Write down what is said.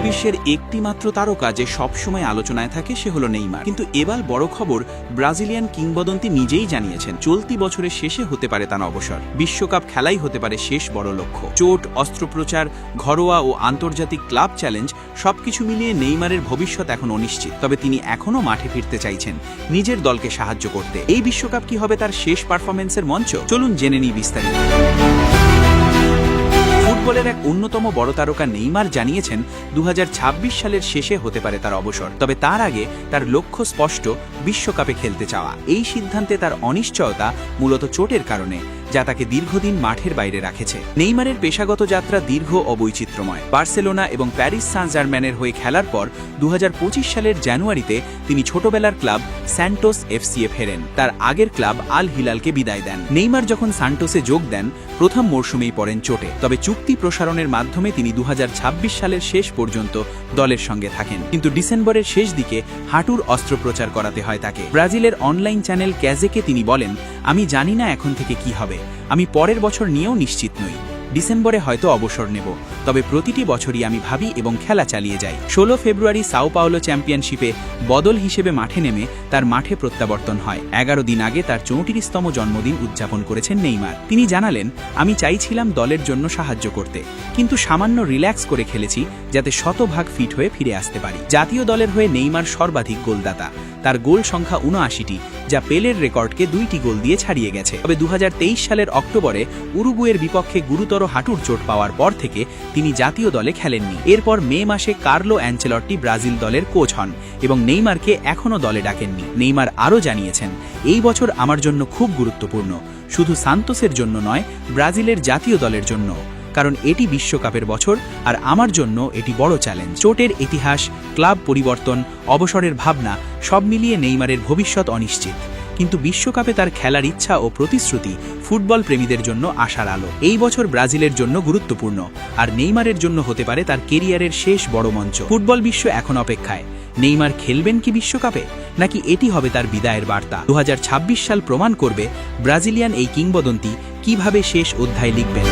বিশ্বের একটি মাত্র তারকা যে সবসময় আলোচনায় থাকে সে হলো নেইমার। কিন্তু এবার বড় খবর, ব্রাজিলিয়ান কিংবদন্তি নিজেই জানিয়েছেন চলতি বছরের শেষে হতে পারে তার অবসর। বিশ্বকাপ খেলাই হতে পারে শেষ বড় লক্ষ্য। চোট, অস্ত্রোপচার, ঘরোয়া ও আন্তর্জাতিক ক্লাব চ্যালেঞ্জ সবকিছু মিলিয়ে নেইমারের ভবিষ্যৎ এখন অনিশ্চিত। তবে তিনি এখনও মাঠে ফিরতে চাইছেন নিজের দলকে সাহায্য করতে। এই বিশ্বকাপ কি হবে তার শেষ পারফরমেন্সের মঞ্চ? চলুন জেনে নিই বিস্তারিত। ফুটবলের এক অন্যতম বড় তারকা নেইমার জানিয়েছেন 2026 সালের শেষে হতে পারে তার অবসর। তবে তার আগে তার লক্ষ্য স্পষ্ট, বিশ্বকাপে খেলতে চাওয়া। এই সিদ্ধান্তে তার অনিশ্চয়তা মূলত চোটের কারণে, যা তাকে দীর্ঘদিন মাঠের বাইরে রাখেছে। নেইমারের পেশাগত যাত্রা দীর্ঘ ও বৈচিত্র্যময়। বার্সেলোনা এবং প্যারিস সান-জার্ম্যানের হয়ে খেলার পর 2025 সালের জানুয়ারিতে তিনি ছোটবেলার ক্লাব স্যান্টোস এফসিএ ফেরেন। তার আগের ক্লাব আল হিলালকে বিদায় দেন। নেইমার যখন সান্টোসে যোগ দেন, প্রথম মরশুমেই পড়েন চোটে। তবে চুক্তি প্রসারণের মাধ্যমে তিনি 2026 সালের শেষ পর্যন্ত দলের সঙ্গে থাকেন। কিন্তু ডিসেম্বরের শেষ দিকে হাঁটুর অস্ত্রোপচার করাতে হয় তাকে। ব্রাজিলের অনলাইন চ্যানেল ক্যাজেকে তিনি বলেন, আমি জানি না এখন থেকে কি হবে। আমি পরের বছর নিয়েও নিশ্চিত নই। ডিসেম্বরে হয়তো অবসর নেব, তবে প্রতিটি বছরই আমি ভাবি এবং খেলা চালিয়ে যাই। 16 ফেব্রুয়ারি সাও পাওলো চ্যাম্পিয়নশিপে বদল হিসেবে মাঠে নেমে তার মাঠে প্রত্যাবর্তন হয়। 11 দিন আগে তার 34তম জন্মদিন উদযাপন করেছেন নেইমার। তিনি জানালেন, আমি চাইছিলাম দলের জন্য সাহায্য করতে, কিন্তু সামান্য রিল্যাক্স করে খেলেছি যাতে শতভাগ ফিট হয়ে ফিরে আসতে পারি। জাতীয় দলের হয়ে নেইমার সর্বাধিক গোলদাতা। তার গোল সংখ্যা 79টি, যা পেলের রেকর্ডকে 2টি গোল দিয়ে ছাড়িয়ে গেছে। তবে 2023 সালের অক্টোবরে উরুগুয়ের বিপক্ষে গুরুতর হাঁটুর চোট পাওয়ার পর থেকে তিনি জাতীয় দলে খেলেননি। এরপর মে মাসে কার্লো অ্যাঞ্চেলট্টি ব্রাজিল দলের কোচ হন এবং নেইমারকে এখনও দলে ডাকেননি। নেইমার আরও জানিয়েছেন, এই বছর আমার জন্য খুব গুরুত্বপূর্ণ, শুধু সান্তোসের জন্য নয়, ব্রাজিলের জাতীয় দলের জন্য, কারণ এটি বিশ্বকাপের বছর আর আমার জন্য এটি বড় চ্যালেঞ্জ। চোটের ইতিহাস, ক্লাব পরিবর্তন, অবসরের ভাবনা সব মিলিয়ে নেইমারের ভবিষ্যৎ অনিশ্চিত। কিন্তু বিশ্বকাপে তার খেলার ইচ্ছা ও প্রতিশ্রুতি ফুটবল প্রেমীদের জন্য আশার আলো। এই বছর ব্রাজিলের জন্য গুরুত্বপূর্ণ, আর নেইমারের জন্য হতে পারে তার কেরিয়ারের শেষ বড় মঞ্চ। ফুটবল বিশ্ব এখন অপেক্ষায়, নেইমার খেলবেন কি বিশ্বকাপে, নাকি এটি হবে তার বিদায়ের বার্তা? 2026 সাল প্রমাণ করবে ব্রাজিলিয়ান এই কিংবদন্তি কিভাবে শেষ অধ্যায় লিখবেন।